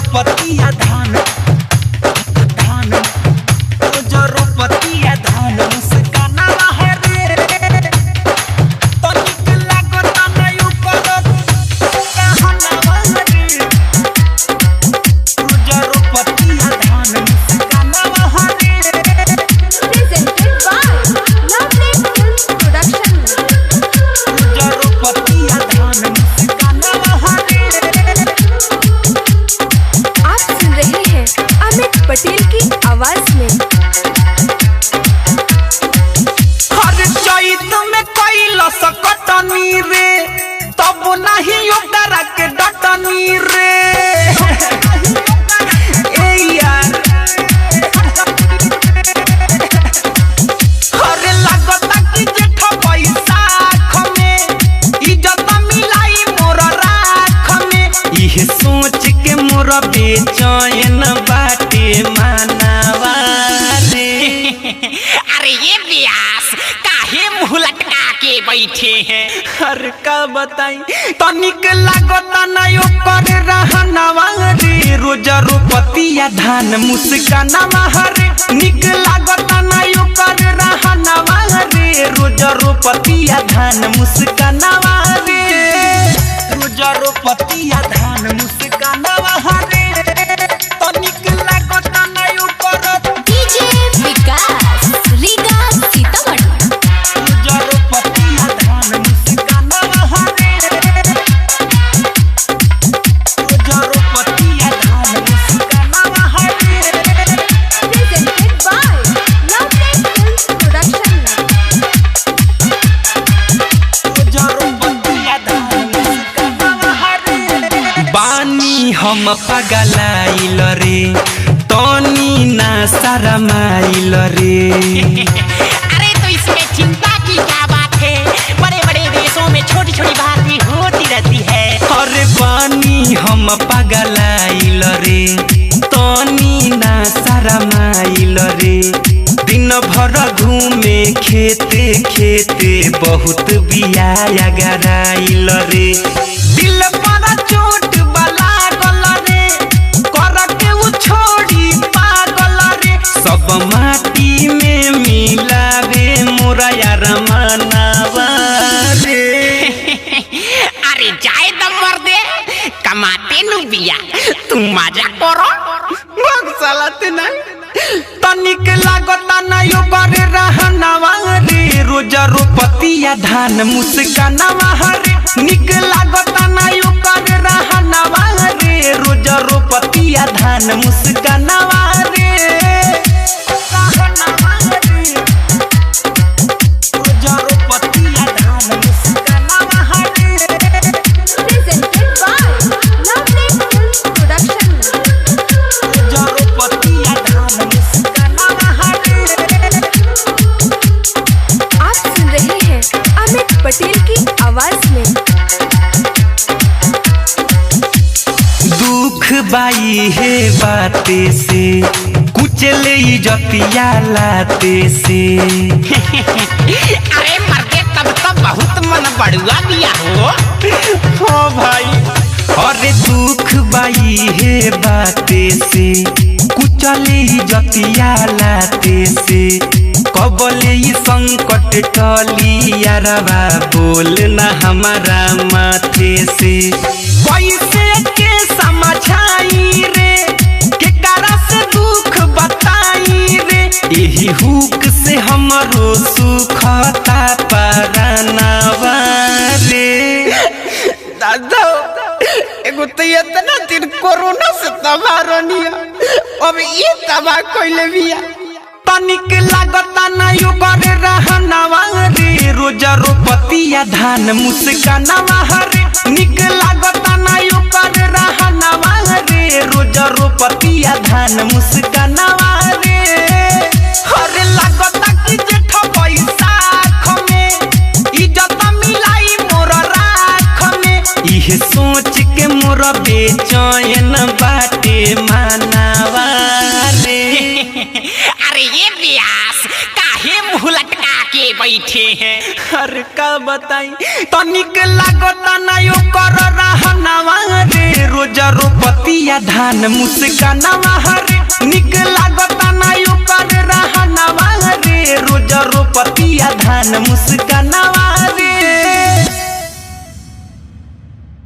रोपतिया धान धान रोज रोपतिया धान मुस्काना है रे तनिक लागत नहीं ऊपर कहना रे रोज रोपतिया धान मुस्काना है रे। Presented by Lovely Films Production. रोज रोपतिया धान मुस्काना है रे। आप सुन रहे हैं अमित पटेल की आवाज में। हर चैत में कैला सकटनी रे तब नहीं ओकरा के डटनी रे ए यार हरे लागता कि जेठ बैसाख में इज्जत मिलाई मोर राख में इहे सोच के मोर बेचैन बाटे मानवा रे। अरे ये व्यास काहे मुंह लटका के बैठे हैं। हर का बताई तनिक लागता नहीं ओकर रहनवा रे रोज रोपतिया धान मुस्कानवा रे निक लागता नहीं ओकर रहनवा रे रोज रोपतिया धान मुस्कानवा रे रोज रोपतिया धान मुस्कानवा रे तनिक लागता नहीं ओकर DJ विकास रीगा सीतामढ़ी। रोज रोपतिया धान मुस्कानवा रे रोज रोपतिया धान मुस्कानवा रे। Presented by Lovely Films Production. बानी हम पगलाइल रे तनी ना शरमाइल रे अरे तो इसमें चिंता की क्या बात है, बड़े बड़े देशों में छोटी छोटी बातें होती रहती है। अरे बानी हम पगलाइल रे तनी ना शरमाइल रे दिन भर घूमे खेते खेते बहुत बियाया गराइल रे दिल पर चोट बला गल रे कर के उ छोड़ी पागल रे सब माटी में मिलावे मोरा यार मनावा रे। अरे जाए दम मर्दे, कमाते नु बिया, तुम मजा करो। भग सालते नहीं तनिक लागता नहीं ओकर रहनवा रे रोज रोपतिया धान मुस्कानवा रे निक लागता नहीं ओकर रहनवा रे रोज रोपतिया धान मुस्कानवा रे रहनवा रे रोज रोपतिया धान मुस्कानवा रे। Presented by Lovely Films Production. आप सुन रहे हैं अमित पटेल की आवाज में। दुख बाई है बाते से कुचले इज्जतिया लाते से अरे मर्दे तब तो बहुत मन बढ़ुआ बिया हो। हो भाई अरे दुख बाई है बाते से कुचले इज्जतिया लाते से कबले ई संकट टली यारवा बोल ना हमारा माथे से कैसे के समझाई रे के करा से दुख बताई रे यही हुक से हमरो सुखता परानवा रे। दादा एगो तो इतना दिन कोरोना से तबाह रनिया अब ये तबाह कइले बिया तनिक लागता नहीं ओकर रहनवा रे रोज रोपतिया धान मुस्कानवा रे निक लागता नहीं ओकर रहनवा रे रोज रोपतिया धान मुस्कानवा रे हरे लागता कि जेठ बैसाख में इज्जत मिलाई मोर राख में इहे सोच के मोर बेचैन बाटे मानवा रे। अरे ये व्यास काहे मुंह लटका के बैठे हैं। हर का बताई तनिक लागता नहीं ओकर रहनवा रे रोज रोपतिया रोपतिया धान मुस्कानावा रे निक लागता ना ओकर रहनावा रे रोज रोपतिया धान मुस्काना